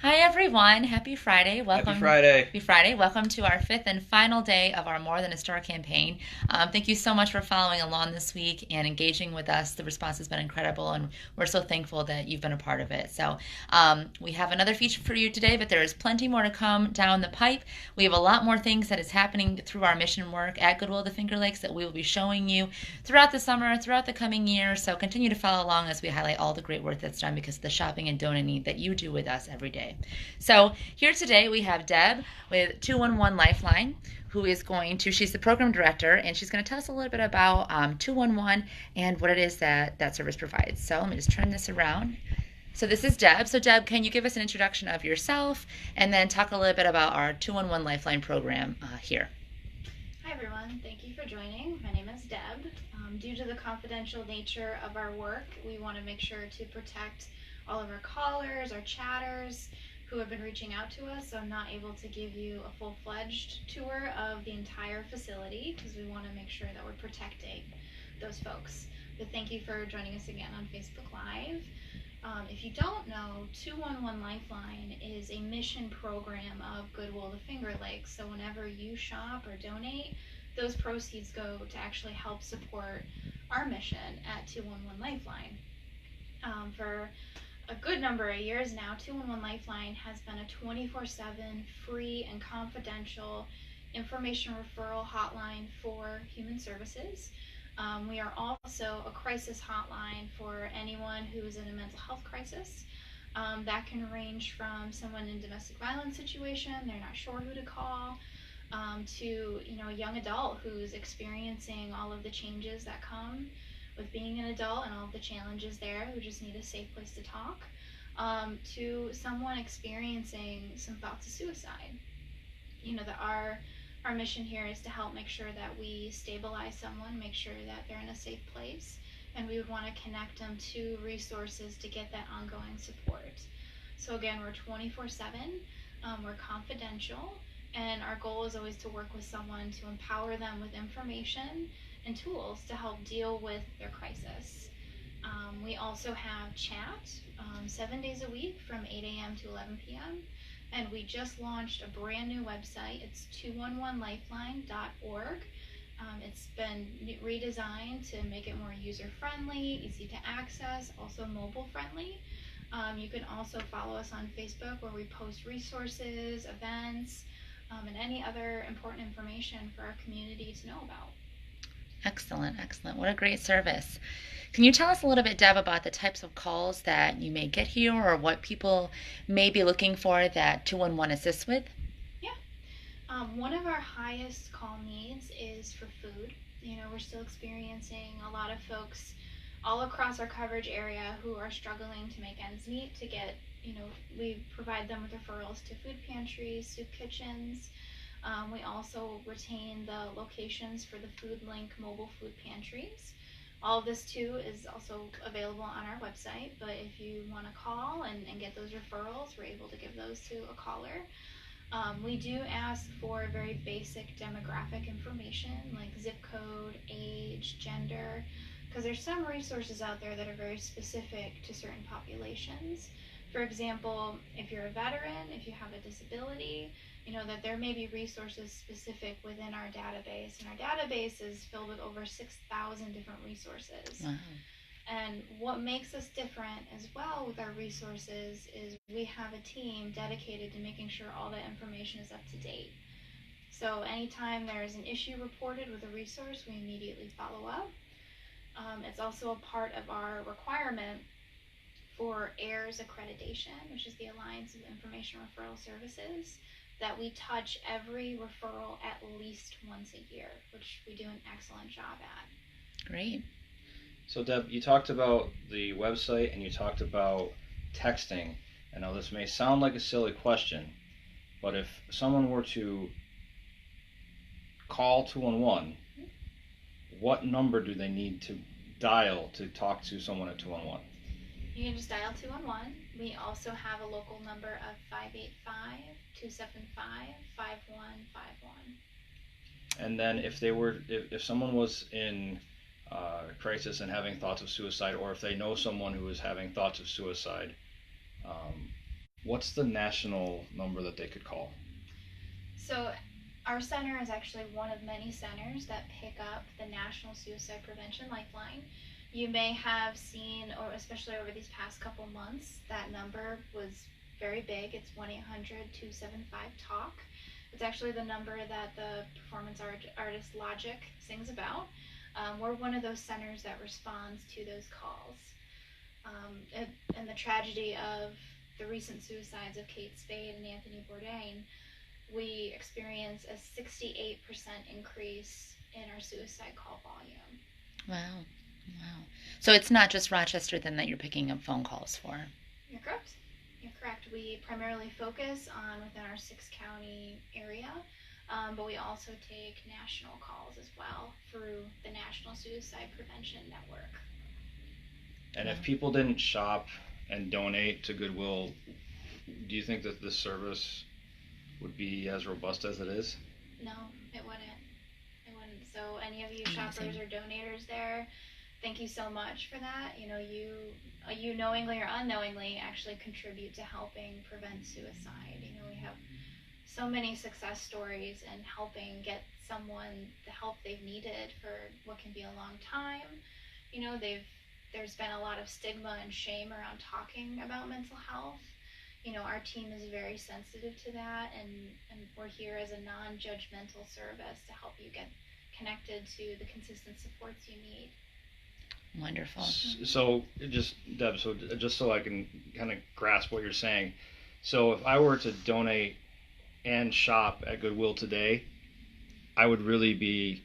Hi everyone, happy Friday. Happy Welcome. Friday. Happy Friday. Welcome to our fifth and final day of our More Than a Store campaign. Thank you so much for following along this week and engaging with us. The response has been incredible, and we're so thankful that you've been a part of it. So we have another feature for you today, but there is plenty more to come down the pipe. We have a lot more things that is happening through our mission work at Goodwill of the Finger Lakes that we will be showing you throughout the summer, throughout the coming year. So continue to follow along as we highlight all the great work that's done because of the shopping and donating that you do with us every day. So here today we have Deb with 211 Lifeline, who is she's the program director, and she's going to tell us a little bit about 211 and what it is that that service provides. So let me just turn this around. So this is Deb. So Deb, can you give us an introduction of yourself and then talk a little bit about our 211 Lifeline program here? Hi everyone, thank you for joining. My name is Deb. Due to the confidential nature of our work, we want to make sure to protect all of our callers, our chatters who have been reaching out to us. So I'm not able to give you a full-fledged tour of the entire facility because we want to make sure that we're protecting those folks. But thank you for joining us again on Facebook Live. If you don't know, 211 Lifeline is a mission program of Goodwill of the Finger Lakes. So whenever you shop or donate, those proceeds go to actually help support our mission at 211 Lifeline. For a good number of years now, 211 Lifeline has been a 24/7 free and confidential information referral hotline for human services. We are also a crisis hotline for anyone who is in a mental health crisis. That can range from someone in a domestic violence situation, they're not sure who to call, to a young adult who's experiencing all of the changes that come with being an adult and all of the challenges there, who just need a safe place to talk, to someone experiencing some thoughts of suicide. That our mission here is to help make sure that we stabilize someone, make sure that they're in a safe place, and we would want to connect them to resources to get that ongoing support. So again, we're 24/7, we're confidential, and our goal is always to work with someone to empower them with information and tools to help deal with their crisis. We also have chat 7 days a week from 8 a.m. to 11 p.m. And we just launched a brand new website. It's 211lifeline.org. It's been redesigned to make it more user-friendly, easy to access, also mobile-friendly. You can also follow us on Facebook where we post resources, events, and any other important information for our community to know about. Excellent, excellent. What a great service. Can you tell us a little bit, Deb, about the types of calls that you may get here or what people may be looking for that 211 assists with? Yeah. One of our highest call needs is for food. We're still experiencing a lot of folks all across our coverage area who are struggling to make ends meet to get, we provide them with referrals to food pantries, soup kitchens. We also retain the locations for the Food Link mobile food pantries. All of this too is also available on our website, but if you want to call and get those referrals, we're able to give those to a caller. We do ask for very basic demographic information like zip code, age, gender, because there's some resources out there that are very specific to certain populations. For example, if you're a veteran, if you have a disability, that there may be resources specific within our database. And our database is filled with over 6,000 different resources. Wow. And what makes us different as well with our resources is we have a team dedicated to making sure all that information is up to date. So anytime there is an issue reported with a resource, we immediately follow up. It's also a part of our requirement for AIRS accreditation, which is the Alliance of Information Referral Services, that we touch every referral at least once a year, which we do an excellent job at. Great. So Deb, you talked about the website and you talked about texting. I know this may sound like a silly question, but if someone were to call 211, what number do they need to dial to talk to someone at 211? You can just dial 211. We also have a local number of 585-275-5151. And then if someone was in crisis and having thoughts of suicide, or if they know someone who is having thoughts of suicide, what's the national number that they could call? So our center is actually one of many centers that pick up the National Suicide Prevention Lifeline. You may have seen, or especially over these past couple months, that number was very big. It's 1-800-275-TALK. It's actually the number that the performance artist Logic sings about. We're one of those centers that responds to those calls. And the tragedy of the recent suicides of Kate Spade and Anthony Bourdain, we experienced a 68% increase in our suicide call volume. Wow. Wow. So it's not just Rochester then that you're picking up phone calls for? You're correct. You're correct. We primarily focus on within our 6-county area, but we also take national calls as well through the National Suicide Prevention Network. And if people didn't shop and donate to Goodwill, do you think that this service would be as robust as it is? No, it wouldn't. It wouldn't. So any of you shoppers or donators there, thank you so much for that. You know, you knowingly or unknowingly actually contribute to helping prevent suicide. You know, we have so many success stories in helping get someone the help they've needed for what can be a long time. You know, there's been a lot of stigma and shame around talking about mental health. You know, our team is very sensitive to that, and we're here as a non-judgmental service to help you get connected to the consistent supports you need. Wonderful. So just, Deb, just so I can kind of grasp what you're saying, so if I were to donate and shop at Goodwill today, I would really be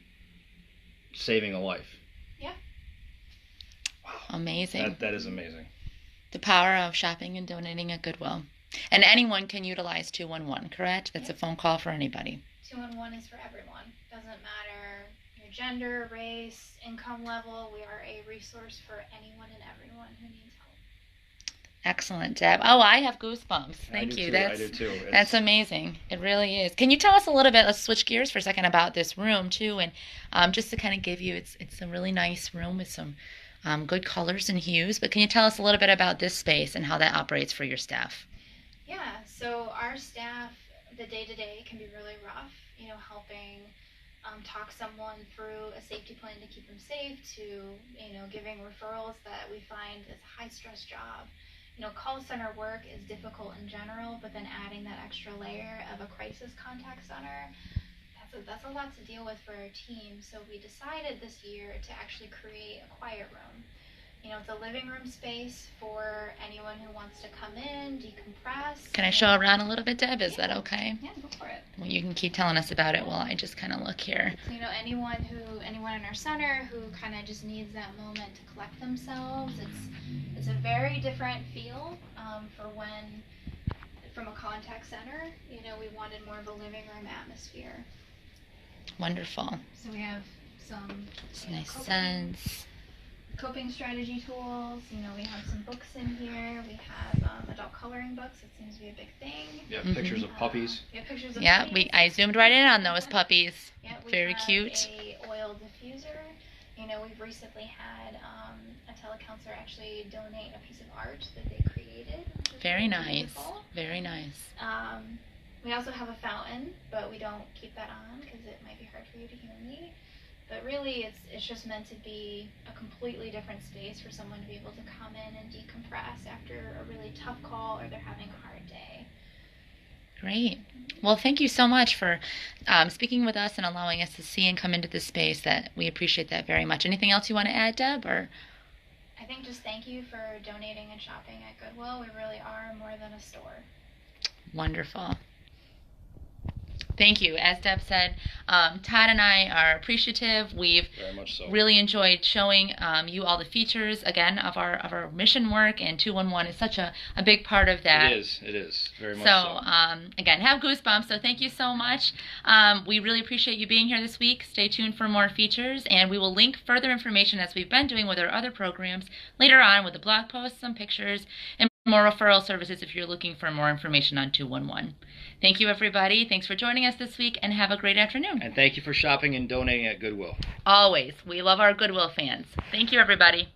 saving a life. Yeah. Wow. Amazing. That is amazing. The power of shopping and donating at Goodwill. And anyone can utilize 211, correct? That's a phone call for anybody. 211 is for everyone. Doesn't matter your gender, race, income level. We are a resource for anyone and everyone who needs help. Excellent, Deb. Oh, I have goosebumps. Thank you. I do too. That's amazing. It really is. Can you tell us a little bit, let's switch gears for a second, about this room too, and just to kind of give you, it's a really nice room with some good colors and hues, but can you tell us a little bit about this space and how that operates for your staff? Yeah, so our staff, the day-to-day can be really rough, you know, helping talk someone through a safety plan to keep them safe, to, you know, giving referrals that we find is a high-stress job. You know, call center work is difficult in general, but then adding that extra layer of a crisis contact center, that's a lot to deal with for our team. So we decided this year to actually create a quiet room. You know, it's a living room space for anyone who wants to come in, decompress. Can I show around a little bit, Deb? Is that okay? Yeah, go for it. Well, you can keep telling us about it while I just kind of look here. So, you know, anyone in our center who kind of just needs that moment to collect themselves, it's a very different feel from a contact center. You know, we wanted more of a living room atmosphere. Wonderful. So we have some Nice scents. Coping strategy tools. You know, we have some books in here. We have adult coloring books. It seems to be a big thing. Yeah, pictures of puppies. Yeah, pictures of Yeah, puppies. I zoomed right in on those puppies. Yeah, we Very have cute. a oil diffuser. You know, we've recently had a telecounselor actually donate a piece of art that they created. Which is Very really nice. beautiful. Very nice. We also have a fountain, but we don't keep that on because it might be hard for you to hear me. But really, it's just meant to be a completely different space for someone to be able to come in and decompress after a really tough call or they're having a hard day. Great. Well, thank you so much for speaking with us and allowing us to see and come into this space. That we appreciate that very much. Anything else you want to add, Deb? Or I think just thank you for donating and shopping at Goodwill. We really are more than a store. wonderful. Thank you. As Deb said, Todd and I are appreciative. We've Very much so. really enjoyed showing you all the features again of our mission work, and 211 is such a big part of that. It is very much So so. again, have goosebumps. So thank you so much. We really appreciate you being here this week. Stay tuned for more features, and we will link further information as we've been doing with our other programs later on with the blog posts, some pictures, and more referral services if you're looking for more information on 211. Thank you, everybody. Thanks for joining us this week, and have a great afternoon. And thank you for shopping and donating at Goodwill. Always. We love our Goodwill fans. Thank you, everybody.